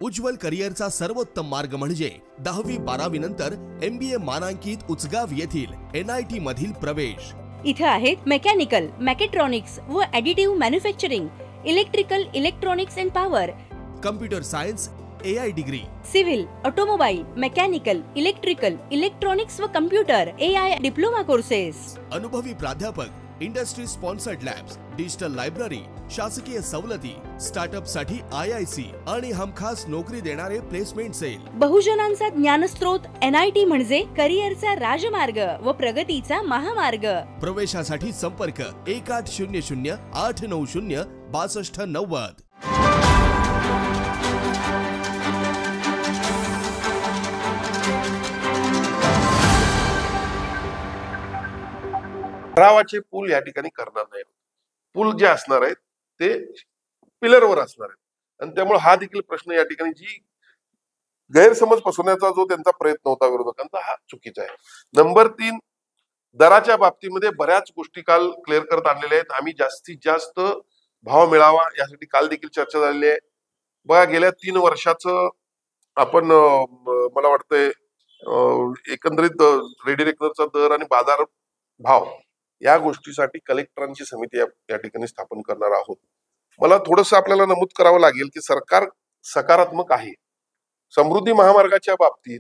उज्ज्वल करिअरचा सर्वोत्तम मार्ग म्हणजे 10वी-12वी नंतर MBA मानांकित उचगाव येथील NIT मधील प्रवेश। इथे आहेत मेकॅनिकल, मॅकेट्रॉनिक्स व additive manufacturing, electrical, electronics and power, computer science, AI degree, civil, automobile, mechanical, electrical, electronics व कम्प्युटर AI डिप्लोमा कोर्सेस। अनुभवी प्राध्यापक, industry sponsored labs, digital library, शासकीय सवलती, स्टार्टअप साठी IIC आणि हमखास नोकरी देणारे प्लेसमेंट सेल। बहुजनांचा ज्ञानस्रोत NIT म्हणजे करिअरचा राजमार्ग व प्रगतीचा महामार्ग। प्रवेशासाठी संपर्क 1800 890 6290। भरावाचे पूल या ठिकाणी करणार नाही। पूल जे असणार आहेत ते पिलरवर असणार आहेत आणि त्यामुळे हा देखील प्रश्न या ठिकाणी जी गैरसमज पसरवण्याचा जो त्यांचा प्रयत्न होता विरोधकांचा, हा चुकीचा आहे। नंबर 3, दराच्या बाबतीमध्ये बऱ्याच गोष्टी काल क्लिअर करत आणलेल्या आहेत। आम्ही जास्तीत जास्त भाव मिळावा यासाठी काल देखील चर्चा झालेली आहे। बघा, गेल्या 3 वर्षाचं आपण मला वाटतंय एकंदरीत रेडी रेकनरचा दर आणि बाजार भाव या गोष्टीसाठी कलेक्टरांची समिती या ठिकाणी स्थापन करणार आहोत। मला थोडंसं आपल्याला नमूद करावं लागेल की सरकार सकारात्मक आहे। समृद्धी महामार्गाच्या बाबतीत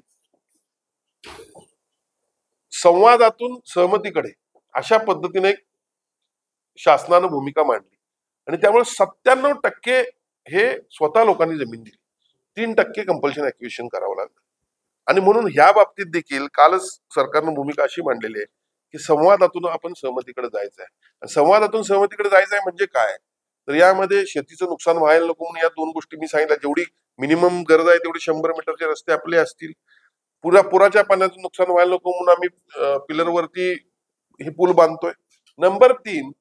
संवादातून सहमतीकडे अशा पद्धतीने शासनानं भूमिका मांडली आणि त्यामुळे 97% हे स्वतः लोकांनी जमीन दिली, 3% कंपल्शन ॲक्विजिशन करावं लागलं। आणि म्हणून ह्या बाबतीत देखील कालच सरकारनं भूमिका अशी मांडलेली आहे की संवादातून आपण सहमतीकडे जायचं आहे। संवादातून सहमतीकडे जायचं आहे म्हणजे काय, तर यामध्ये शेतीचं नुकसान व्हायला नको म्हणून या 2 गोष्टी मी सांगितल्या। जेवढी मिनिमम गरज आहे तेवढी 100 मीटरचे रस्ते आपले असतील। पुराच्या पाण्याचं नुकसान व्हायला नको म्हणून आम्ही पिलरवरती हे पूल बांधतोय। नंबर 3,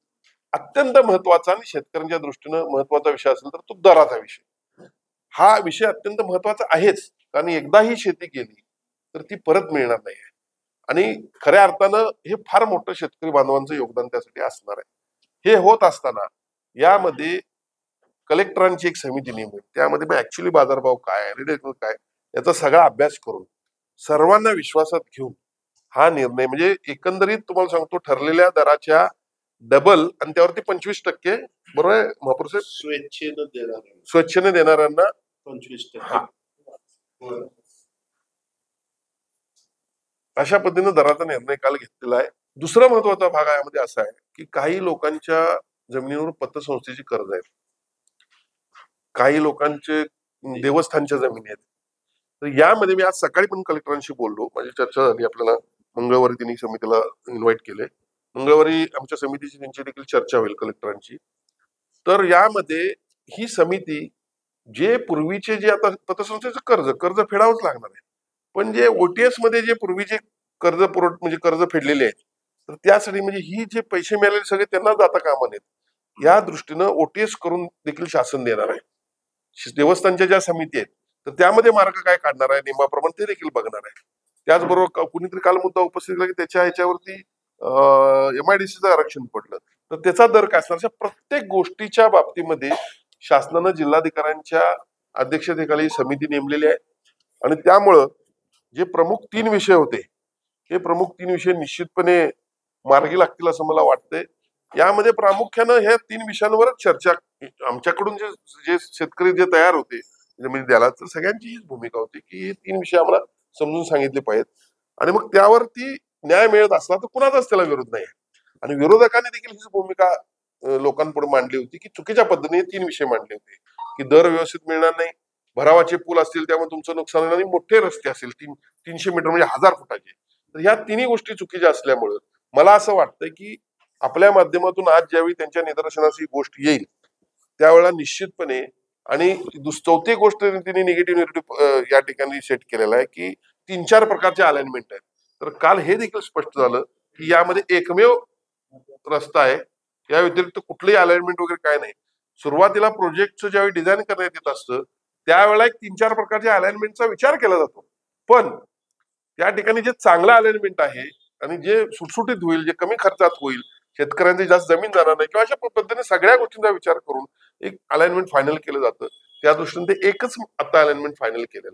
अत्यंत महत्वाचा आणि शेतकऱ्यांच्या दृष्टीनं महत्वाचा विषय असेल तर तो दराचा विषय। हा विषय अत्यंत महत्वाचा आहेच, कारण एकदा ही शेती केली तर ती परत मिळणार नाही आणि खऱ्या अर्थानं हे फार मोठं शेतकरी बांधवांचं योगदान त्यासाठी असणार आहे। हे होत असताना यामध्ये कलेक्टरांची एक समिती नेमली, त्यामध्ये मग ऍक्च्युअली बाजारभाव काय, रेट काय, याचा सगळा अभ्यास करून सर्वांना विश्वासात घेऊन हा निर्णय, म्हणजे एकंदरीत तुम्हाला सांगतो ठरलेल्या दराच्या डबल आणि त्यावरती 25%, बरोबर आहे महापौर साहेब, स्वेच्छेने देणाऱ्यांना 25%, अशा पद्धतीने दराचा निर्णय काल घेतलेला आहे। दुसरा महत्वाचा भाग यामध्ये असा आहे की काही लोकांच्या जमिनीवर पतसंस्थेची कर्ज आहेत, काही लोकांचे देवस्थानच्या जमिनी आहेत। तर यामध्ये मी आज सकाळी पण कलेक्टरांशी बोललो, माझी चर्चा झाली। आपल्याला मंगळवारी त्यांनी समितीला इन्व्हाइट केले, मंगळवारी आमच्या समितीची त्यांची देखील चर्चा होईल कलेक्टरांची। तर यामध्ये ही समिती जे पूर्वीचे जे आता पतसंस्थेचं कर्ज फेडावंच लागणार आहे, पण जे OTS मध्ये जे पूर्वीचे कर्ज म्हणजे कर्ज फेडलेले आहेत, तर त्यासाठी म्हणजे ही जे पैसे मिळालेले सगळे त्यांना जाता कामा नयेत या दृष्टीनं OTS करून देखील शासन देणार आहे। देवस्थानच्या ज्या समिती आहेत तर त्यामध्ये मार्ग काय काढणार आहे नियमाप्रमाणे ते देखील बघणार आहे। त्याचबरोबर कुणीतरी काल मुद्दा उपस्थित केला की त्याच्या ह्याच्यावरती MIDCचं आरक्षण पडलं तर त्याचा दर काय असणार। अशा प्रत्येक गोष्टीच्या बाबतीमध्ये शासनानं जिल्हाधिकाऱ्यांच्या अध्यक्षतेखाली समिती नेमलेली आहे आणि त्यामुळं जे प्रमुख 3 विषय होते हे प्रमुख 3 विषय निश्चितपणे मार्गी लागतील असं मला वाटतंय। यामध्ये प्रामुख्यानं ह्या 3 विषयांवरच चर्चा, आमच्याकडून जे शेतकरी जे तयार होते जमीन द्यायला, तर सगळ्यांची हीच भूमिका होती की हे 3 विषय आम्हाला समजून सांगितले पाहिजेत आणि मग त्यावरती न्याय मिळत असला तर कुणाचाच त्याला विरोध नाही। आणि विरोधकांनी देखील हीच भूमिका लोकांपुढे मांडली होती की चुकीच्या पद्धतीने 3 विषय मांडले होते की दर व्यवस्थित मिळणार नाही, भरावाचे पूल असतील त्यामुळे तुमचं नुकसान होणार नाही, मोठे रस्ते असतील 300 मीटर म्हणजे 1000 फुटाचे, तर ह्या 3 गोष्टी चुकीच्या असल्यामुळं मला असं वाटतंय की आपल्या माध्यमातून आज ज्यावेळी त्यांच्या निदर्शनास ही गोष्ट येईल त्यावेळेला निश्चितपणे, आणि 4थी गोष्ट त्यांनी निगेटिव्ह या ठिकाणी सेट केलेला आहे की 3-4 प्रकारचे अलाइनमेंट आहेत। तर काल हे देखील स्पष्ट झालं की यामध्ये एकमेव रस्ता आहे, या व्यतिरिक्त कुठलेही अलाइनमेंट वगैरे काय नाही। सुरुवातीला प्रोजेक्टचं ज्यावेळी डिझाईन करण्यात येत असतं त्यावेळेला एक 3-4 प्रकारच्या अलाइनमेंटचा विचार केला जातो, पण त्या ठिकाणी जे चांगलं अलाइनमेंट आहे आणि जे सुटसुटीत होईल, जे कमी खर्चात होईल, शेतकऱ्यांची जास्त जमीन जाणार नाही किंवा अशा पद्धतीने सगळ्या गोष्टींचा विचार करून एक अलाइनमेंट फायनल केलं जातं त्या दृष्टीने ते एकच आता अलाइनमेंट फायनल केलेलं आहे.